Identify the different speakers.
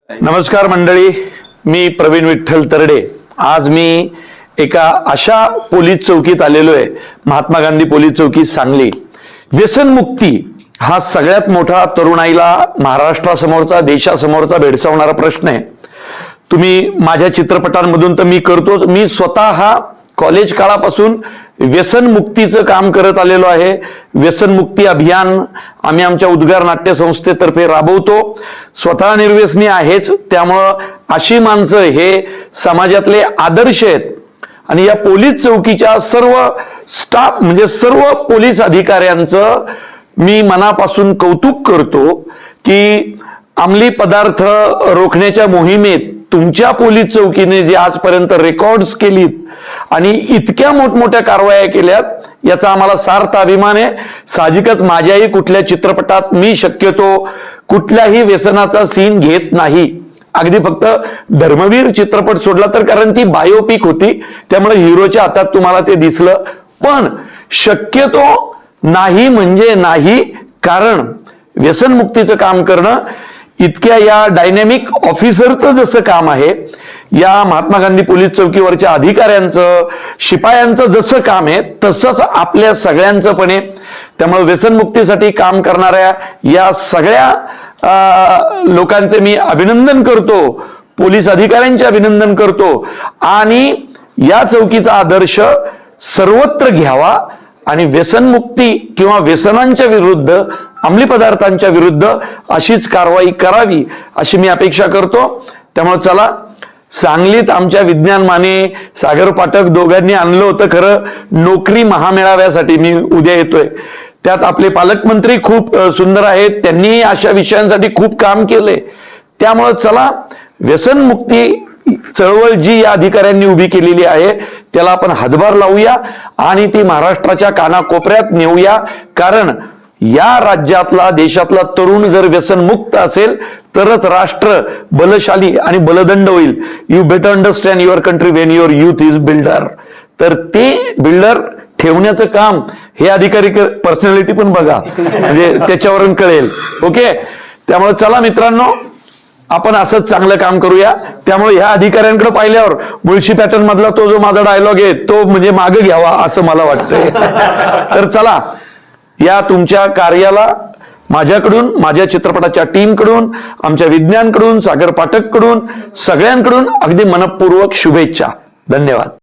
Speaker 1: नमस्कार मंडळी, मी प्रवीण विठ्ठल तरडे। आज मी एका अशा पोलीस चौकीत आलेलो आहे, महात्मा गांधी पोलीस चौकी सांगली। व्यसनमुक्ती हा सगळ्यात मोठा तरुणाईला महाराष्ट्रासमोरचा, देशासमोरचा भेडसावणारा प्रश्न आहे। तुम्ही माझ्या चित्रपटांमधून तर मी करतो, मी स्वतः हा कॉलेज काळापासून व्यसनमुक्तीचं काम करत आलेलो आहे। व्यसनमुक्ती अभियान आम्ही आमच्या उद्गार नाट्य संस्थेतर्फे राबवतो। स्वतः निर्व्यसनी आहेच, त्यामुळं अशी माणसं हे समाजातले आदर्श आहेत। आणि या पोलीस चौकीच्या सर्व स्टाफ म्हणजे सर्व पोलीस अधिकाऱ्यांचं मी मनापासून कौतुक करतो की अंमली पदार्थ रोखण्याच्या मोहिमेत तुमच्या पोलीस चौकीने जे आजपर्यंत रेकॉर्ड्स केलीत आणि इतक्या मोठमोठ्या कारवाया केल्यात, याचा आम्हाला सार्थ अभिमान आहे। साहजिकच माझ्याही कुठल्या चित्रपटात मी शक्यतो कुठल्याही व्यसनाचा सीन घेत नाही, अगदी फक्त धर्मवीर चित्रपट सोडला तर, कारण ती बायोपिक होती, त्यामुळे हिरोच्या हातात तुम्हाला ते दिसलं। पण शक्यतो नाही म्हणजे नाही, कारण व्यसनमुक्तीचं काम करणं इतक्या या डायनॅमिक ऑफिसरचं जसं काम आहे, या महात्मा गांधी पोलीस चौकीवरच्या अधिकाऱ्यांचं, शिपायांचं जसं काम आहे, तसंच आपल्या सगळ्यांचं पण आहे। त्यामुळे व्यसनमुक्तीसाठी काम करणाऱ्या या सगळ्या लोकांचे मी अभिनंदन करतो, पोलीस अधिकाऱ्यांचे अभिनंदन करतो। आणि या चौकीचा आदर्श सर्वत्र घ्यावा आणि व्यसनमुक्ती किंवा व्यसनांच्या विरुद्ध, अंमली पदार्थांच्या विरुद्ध अशीच कारवाई करावी अशी मी अपेक्षा करतो। त्यामुळे चला, सांगलीत आमच्या विज्ञान माने, सागर पाठक दोघांनी आणलं होतं खरं नोकरी महामेळाव्यासाठी, मी उद्या येतोय। त्यात आपले पालकमंत्री खूप सुंदर आहेत, त्यांनी अशा विषयांसाठी खूप काम केलंय। त्यामुळे चला, व्यसनमुक्ती चळवळ जी या अधिकाऱ्यांनी उभी केलेली आहे त्याला आपण हातभार लावूया आणि ती महाराष्ट्राच्या कानाकोपऱ्यात नेऊया। कारण या राज्यातला, देशातला तरुण जर व्यसनमुक्त असेल तरच राष्ट्र बलशाली आणि बलदंड होईल। You better understand your country when your youth is builder. तर ते बिल्डर ठेवण्याचं काम हे अधिकारी, पर्सनॅलिटी पण बघा, म्हणजे त्याच्यावरून कळेल। ओके, त्यामुळे चला मित्रांनो, आपण असंच चांगलं काम करूया। त्यामुळे ह्या अधिकाऱ्यांकडे पाहिल्यावर मुळशी पॅटर्न मधला तो जो माझा डायलॉग आहे तो म्हणजे मागे घ्यावा असं मला वाटतंय। तर चला, या तुमच्या कार्याला माझ्याकडून, माझ्या चित्रपटाच्या टीमकडून, आमच्या विज्ञानकडून, सागर पाठककडून, सगळ्यांकडून अगदी मनपूर्वक शुभेच्छा। धन्यवाद।